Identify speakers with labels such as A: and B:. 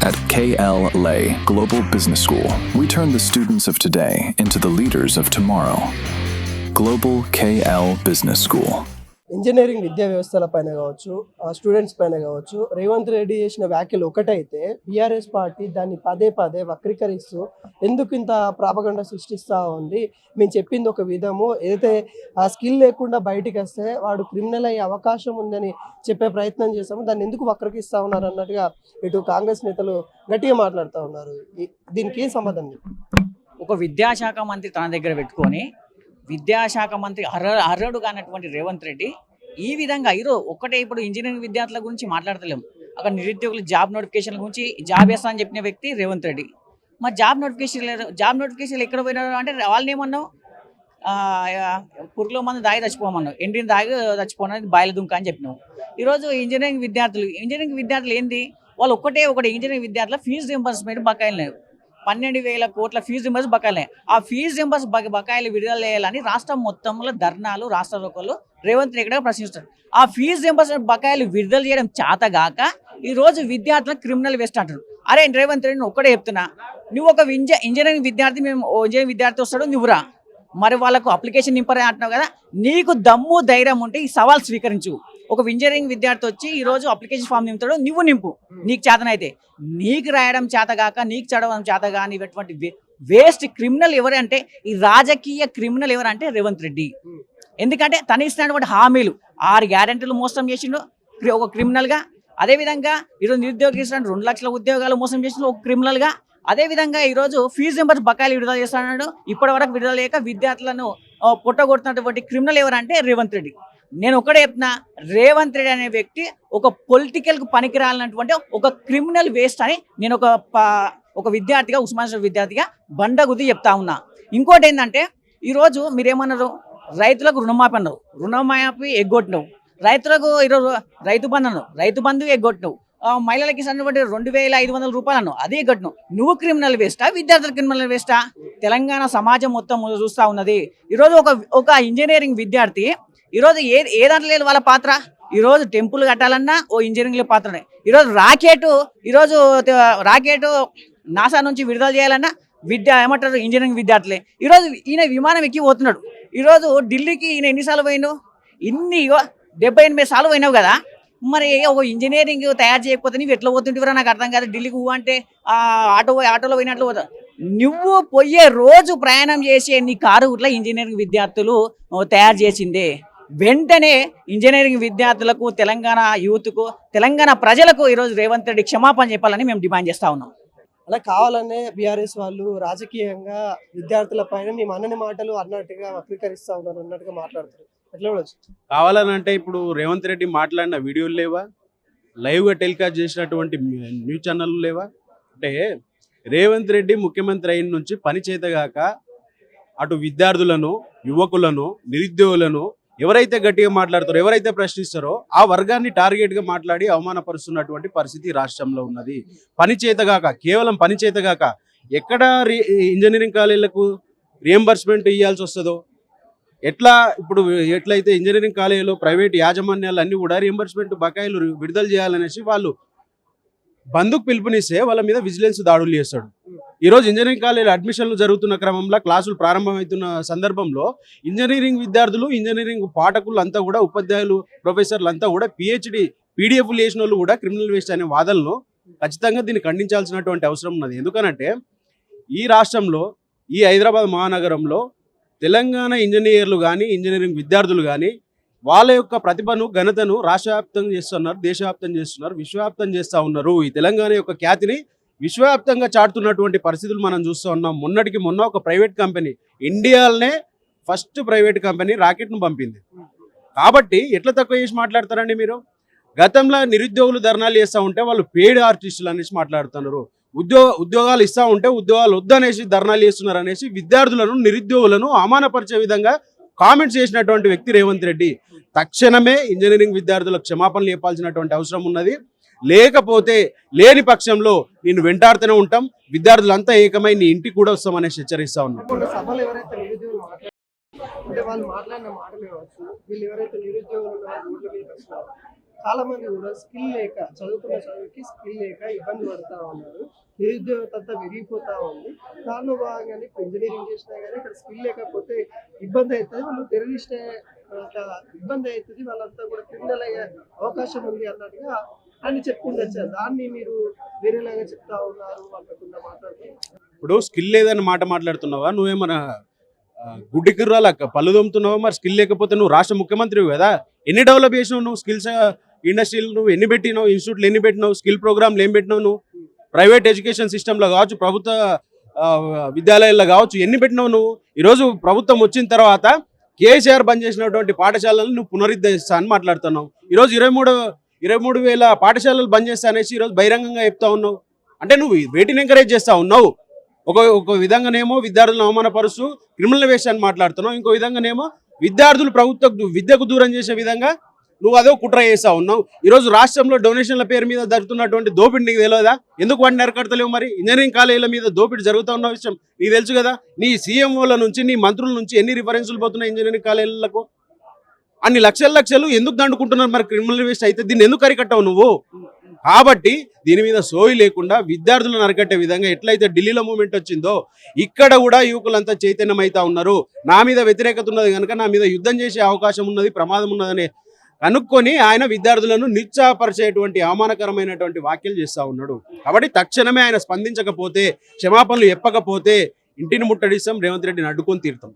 A: At KL Lay Global Business School, we turn the students of today into the leaders of tomorrow. Global KL Business School.
B: Engineering విద్యా వ్యవస్థల పైన కావచ్చు, students పైన కావచ్చు, రేవంత్ రెడ్డి చేసిన వ్యాఖ్యలు ఒకటైతే బీఆర్ఎస్ పార్టీ దాన్ని పదే పదే వక్రీకరిస్తూ ఎందుకు ఇంత ప్రాపగండ సృష్టిస్తూ ఉంది. మేము చెప్పింది ఒక విధము, ఏదైతే ఆ స్కిల్ లేకుండా బయటికి వస్తే వాడు క్రిమినల్ అయ్యే అవకాశం ఉందని చెప్పే ప్రయత్నం చేస్తాము, దాన్ని ఎందుకు వక్రీకరిస్తూ ఉన్నారు అన్నట్టుగా ఇటు కాంగ్రెస్ నేతలు గట్టిగా మాట్లాడుతూ ఉన్నారు. దీనికి ఏం సంబంధం?
C: ఒక విద్యాశాఖ మంత్రి తన దగ్గర పెట్టుకొని విద్యాశాఖ మంత్రి అర్హుడు కానటువంటి రేవంత్ రెడ్డి ఈ విధంగా ఒక్కటే ఇప్పుడు ఇంజనీరింగ్ విద్యార్థుల గురించి మాట్లాడతలేము, అక్కడ నిరుద్యోగులు జాబ్ నోటిఫికేషన్ల గురించి జాబ్ వేస్తా అని చెప్పిన వ్యక్తి రేవంత్ రెడ్డి. మరి జాబ్ నోటిఫికేషన్లు ఎక్కడ పోయినారు అంటే వాళ్ళని ఏమన్నావు, పురుగులో మంది దాగి చచ్చిపోమన్నావు, ఎండిని దాగి చచ్చిపోయినది బాయిల దుంక అని చెప్పినావు. ఈరోజు ఇంజనీరింగ్ విద్యార్థులు ఏంది, వాళ్ళు ఒకటి ఇంజనీరింగ్ విద్యార్థుల ఫీజు రింబర్స్మెంట్ బకాయిలు లేవు, 12,000 కోట్ల ఫీజు రింబర్స్ బకాయిలే. ఆ ఫీజు రింబర్స్ బకాయిలు విడుదల చేయాలని రాష్ట్రం మొత్తంలో ధర్నాలు, రాష్ట్ర రోకలు రేవంత్ రెడ్డి ప్రశ్నిస్తారు. ఆ ఫీజు రింబర్స్ బకాయిలు విడుదల చేయడం చేతగాక ఈరోజు విద్యార్థులకు క్రిమినల్ వేస్ట్ అంటారు. అరే రేవంత్ రెడ్డి ఒక్కడే చెప్తున్నా, నువ్వు ఒక ఇంజనీరింగ్ విద్యార్థి, మేము ఇంజనీరింగ్ విద్యార్థి వస్తాడు నువ్వురా, మరి వాళ్ళకు అప్లికేషన్ నింపరే అంటున్నావు కదా, నీకు దమ్ము ధైర్యం ఉంటే ఈ సవాల్ స్వీకరించు. ఒక ఇంజనీరింగ్ విద్యార్థి వచ్చి ఈరోజు అప్లికేషన్ ఫామ్ నింపుతాడు, నువ్వు నింపు, నీకు చేతనైతే. నీకు రాయడం చేతగాక, నీకు చదవడం చేతగాని ఇటువంటి వేస్ట్ క్రిమినల్ ఎవరంటే, ఈ రాజకీయ క్రిమినల్ ఎవరంటే రేవంత్ రెడ్డి. ఎందుకంటే తను ఇస్తున్నటువంటి హామీలు 6 గ్యారెంటీలు మోసం చేసిండు ఒక క్రిమినల్గా. అదేవిధంగా ఈరోజు నిరుద్యోగి ఇస్తున్న 2 లక్షల ఉద్యోగాలు మోసం చేసిండు ఒక క్రిమినల్గా. అదేవిధంగా ఈరోజు ఫీజు రింబర్స్ బకాయిలు విడుదల చేస్తున్నాడు, ఇప్పటి వరకు విడుదల లేక విద్యార్థులను పుట్టగొడుతున్నటువంటి క్రిమినల్ ఎవరంటే రేవంత్ రెడ్డి. నేను ఒకటే చెప్తున్నా, రేవంత్ రెడ్డి అనే వ్యక్తి ఒక పొలిటికల్కు పనికిరాలన్నటువంటి ఒక క్రిమినల్ వేస్ట్ అని నేను ఒక విద్యార్థిగా, ఉస్మానియా విద్యార్థిగా బండగుద్ది చెప్తా ఉన్నా. ఇంకోటి ఏంటంటే, ఈరోజు మీరేమన్నారు, రైతులకు రుణమాఫీ అన్నారు, రుణమాఫీ ఎగ్గొట్టినవు. రైతులకు ఈరోజు రైతు బంధు అన్నావు, రైతు బంధు ఎగ్గొట్టినవు. మహిళలకి ఇచ్చినటువంటి 2,500 రూపాయలు అన్నావు, అది ఎగ్గొట్టినవు. నువ్వు క్రిమినల్ వేస్టా, విద్యార్థుల క్రిమినల్ వేస్టా? తెలంగాణ సమాజం మొత్తం చూస్తూ ఉన్నది. ఈరోజు ఒక ఇంజనీరింగ్ విద్యార్థి ఈరోజు ఏ దాంట్లో లేదు వాళ్ళ పాత్ర. ఈరోజు టెంపుల్ కట్టాలన్నా ఓ ఇంజనీరింగ్ పాత్రనే. ఈరోజు రాకెట్ నాసా నుంచి విడుదల చేయాలన్నా ఏమంటారు ఇంజనీరింగ్ విద్యార్థులే. ఈరోజు ఈయన విమానం ఎక్కి పోతున్నాడు. ఈరోజు ఢిల్లీకి ఈయన ఎన్నిసార్లు పోయినావు, 78 సార్లు పోయినావు కదా. మరి ఒక ఇంజనీరింగ్ తయారు చేయకపోతే నువ్వు ఎట్లా పోతుంటివరా, నాకు అర్థం కాదు. ఢిల్లీకి అంటే ఆటోలో పోయినట్లు పోతా. నువ్వు పోయే రోజు ప్రయాణం చేసే నీ కారు ఇట్లా ఇంజనీరింగ్ విద్యార్థులు తయారు చేసిందే. వెంటనే ఇంజనీరింగ్ విద్యార్థులకు, తెలంగాణ యూత్కు, తెలంగాణ ప్రజలకు ఈరోజు రేవంత్ రెడ్డి క్షమాపణ చెప్పాలని మేము డిమాండ్ చేస్తా ఉన్నాం.
B: అలా కావాలనే బీఆర్ఎస్ వాళ్ళు రాజకీయంగా విద్యార్థుల పైన మేము అన్నని మాటలు అన్నట్టుగా వక్రీకరిస్తా ఉన్నారు అన్నట్టుగా మాట్లాడుతారు. ఎట్లా
D: కావాలనంటే ఇప్పుడు రేవంత్ రెడ్డి మాట్లాడిన వీడియోలు లేవా, లైవ్గా టెలికాస్ట్ చేసినటువంటి న్యూస్ ఛానళ్ళు లేవా? అంటే రేవంత్ రెడ్డి ముఖ్యమంత్రి అయిన నుంచి పని చేతగాక అటు విద్యార్థులను, యువకులను, నిరుద్యోగులను ఎవరైతే గట్టిగా మాట్లాడతారో, ఎవరైతే ప్రశ్నిస్తారో ఆ వర్గాన్ని టార్గెట్గా మాట్లాడి అవమానపరుస్తున్నటువంటి పరిస్థితి రాష్ట్రంలో ఉన్నది. పని చేతగాక, కేవలం పని చేతగాక ఎక్కడ ఇంజనీరింగ్ కాలేజీలకు రియంబర్స్మెంట్ ఇవ్వాల్సి వస్తుందో, ఎట్లయితే ఇంజనీరింగ్ కాలేజీలో ప్రైవేట్ యాజమాన్యాలు అన్నీ కూడా రియంబర్స్మెంట్ బకాయిలు విడుదల చేయాలనేసి వాళ్ళు బంధుకు పిలుపునిస్తే వాళ్ళ మీద విజిలెన్స్ దాడులు చేస్తాడు. ఈరోజు ఇంజనీరింగ్ కాలేజీలో అడ్మిషన్లు జరుగుతున్న క్రమంలో, క్లాసులు ప్రారంభమవుతున్న సందర్భంలో ఇంజనీరింగ్ విద్యార్థులు, ఇంజనీరింగ్ పాఠకులు అంతా కూడా, ఉపాధ్యాయులు, ప్రొఫెసర్లు అంతా కూడా PhD పీడిఎఫ్లు చేసిన వాళ్ళు కూడా క్రిమినల్ వేస్ట్ అనే వాదనలు ఖచ్చితంగా దీన్ని ఖండించాల్సినటువంటి అవసరం ఉన్నది. ఎందుకనంటే ఈ రాష్ట్రంలో, ఈ హైదరాబాద్ మహానగరంలో తెలంగాణ ఇంజనీర్లు కానీ, ఇంజనీరింగ్ విద్యార్థులు కానీ వాళ్ళ యొక్క ప్రతిభను, ఘనతను రాష్ట్రవ్యాప్తంగా చేస్తున్నారు, దేశవ్యాప్తం చేస్తున్నారు, విశ్వవ్యాప్తం చేస్తూ ఉన్నారు. ఈ తెలంగాణ యొక్క ఖ్యాతిని విశ్వవ్యాప్తంగా చాటుతున్నటువంటి పరిస్థితులు మనం చూస్తూ ఉన్నాం. మొన్నటికి మొన్న ఒక ప్రైవేట్ కంపెనీ, ఇండియాలోనే ఫస్ట్ ప్రైవేట్ కంపెనీ రాకెట్ను పంపింది. కాబట్టి ఎట్లా తక్కువ చేసి మాట్లాడతారండి మీరు? గతంలో నిరుద్యోగులు ధర్నాలు చేస్తూ ఉంటే వాళ్ళు పెయిడ్ ఆర్టిస్టులు అనేసి మాట్లాడుతున్నారు. ఉద్యోగాలు ఇస్తూ ఉంటే ఉద్యోగాలు వద్దనేసి ధర్నాలు చేస్తున్నారు అనేసి విద్యార్థులను, నిరుద్యోగులను అవమానపరిచే విధంగా కామెంట్స్ చేసినటువంటి వ్యక్తి రేవంత్ రెడ్డి. తక్షణమే ఇంజనీరింగ్ విద్యార్థులకు క్షమాపణలు చెప్పాల్సినటువంటి అవసరం ఉన్నది. లేకపోతే లేని పక్షంలో నేను వెంటాడుతూనే ఉంటాం, విద్యార్థులంతా ఏకమై నీ ఇంటికి కూడా వస్తామనేసి హెచ్చరిస్తా ఉన్నాం.
B: చాలా మంది కూడా స్కిల్ లేక చదువుకున్న చదువుకి స్కిల్ లేక ఇబ్బంది పడుతూ ఉన్నారు. నిరుద్యోగత అంతా విరిగిపోతా ఉంది. దానిలో భాగంగానే ఇప్పుడు ఇంజనీరింగ్ చేసినా కానీ ఇక్కడ స్కిల్ లేకపోతే ఇబ్బంది అవుతుంది. వాళ్ళు టెర్రరిస్ట్ ఇబ్బంది అవుతుంది. వాళ్ళంతా కూడా క్రిమినల్ అయ్యే అవకాశం ఉంది అన్నట్టుగా అని చెప్పుకుంటూ వచ్చారు. దాన్ని మీరు వేరేలాగా చెప్తా ఉన్నారు అన్నట్టుగా మాట్లాడుతున్నారు.
D: ఇప్పుడు స్కిల్ లేదని మాట మాట్లాడుతున్నావా? నువ్వేమన్నా గుడ్డి కిర్రాల పళ్ళు దొమ్ముతున్నావా? మరి స్కిల్ లేకపోతే నువ్వు రాష్ట్ర ముఖ్యమంత్రివి కదా. ఎన్ని డెవలప్ చేసినావు నువ్వు? స్కిల్స్ ఇండస్ట్రీలు నువ్వు ఎన్ని పెట్టినావు? ఇన్స్టిట్యూట్లు ఎన్ని పెట్టినావు? స్కిల్ ప్రోగ్రాంలు ఏం పెట్టినావు నువ్వు? ప్రైవేట్ ఎడ్యుకేషన్ సిస్టంలో కావచ్చు, ప్రభుత్వ విద్యాలయాల్లో కావచ్చు, ఎన్ని పెట్టినావు నువ్వు? ఈరోజు ప్రభుత్వం వచ్చిన తర్వాత కేసీఆర్ బంద్ చేసినటువంటి పాఠశాలలను నువ్వు పునరుద్ధరిస్తా అని మాట్లాడుతున్నావు. ఈరోజు 23,000 పాఠశాలలు బంద్ చేస్తా అనేసి ఈరోజు బహిరంగంగా చెప్తా ఉన్నావు. అంటే నువ్వు వేటిని ఎంకరేజ్ చేస్తా ఉన్నావు? ఒక విధంగానేమో విద్యార్థులను అవమానపరుస్తూ క్రిమినల్ వేషాన్ని మాట్లాడుతున్నావు. ఇంకో విధంగానేమో విద్యార్థులు ప్రభుత్వ విద్యకు దూరం చేసే విధంగా నువ్వు అదే కుట్ర చేస్తా ఉన్నావు. ఈరోజు రాష్ట్రంలో డొనేషన్ల పేరు మీద జరుగుతున్నటువంటి దోపిడి నీకు తెలియదా? ఎందుకు వాటిని అరికడతలేవు? మరి ఇంజనీరింగ్ కాలేజీల మీద దోపిడి జరుగుతూ ఉన్న విషయం నీకు తెలుసు కదా. నీ సీఎంఓల నుంచి, నీ మంత్రుల నుంచి ఎన్ని రిఫరెన్సులు పోతున్నాయి ఇంజనీరింగ్ కాలేజీలకు? అన్ని లక్షలు ఎందుకు దండుకుంటున్నారు? మరి క్రిమినల్ వేస్ట్ అయితే దీన్ని ఎందుకు అరికట్టావు నువ్వు? కాబట్టి దీని మీద సోయి లేకుండా విద్యార్థులను అరికట్టే విధంగా ఎట్లయితే ఢిల్లీలో మూమెంట్ వచ్చిందో ఇక్కడ కూడా యువకులంతా చైతన్యం అవుతా ఉన్నారు. నా మీద వ్యతిరేకత ఉన్నది కనుక నా మీద యుద్ధం చేసే అవకాశం ఉన్నది, ప్రమాదం ఉన్నదని కనుక్కొని ఆయన విద్యార్థులను నిరుత్సాహపరిచేటువంటి అవమానకరమైనటువంటి వ్యాఖ్యలు చేస్తూ ఉన్నాడు. కాబట్టి తక్షణమే ఆయన స్పందించకపోతే, క్షమాపణలు చెప్పకపోతే ఇంటిని ముట్టడిస్తాం, రేవంత్ రెడ్డిని అడ్డుకొని తీరుతాం.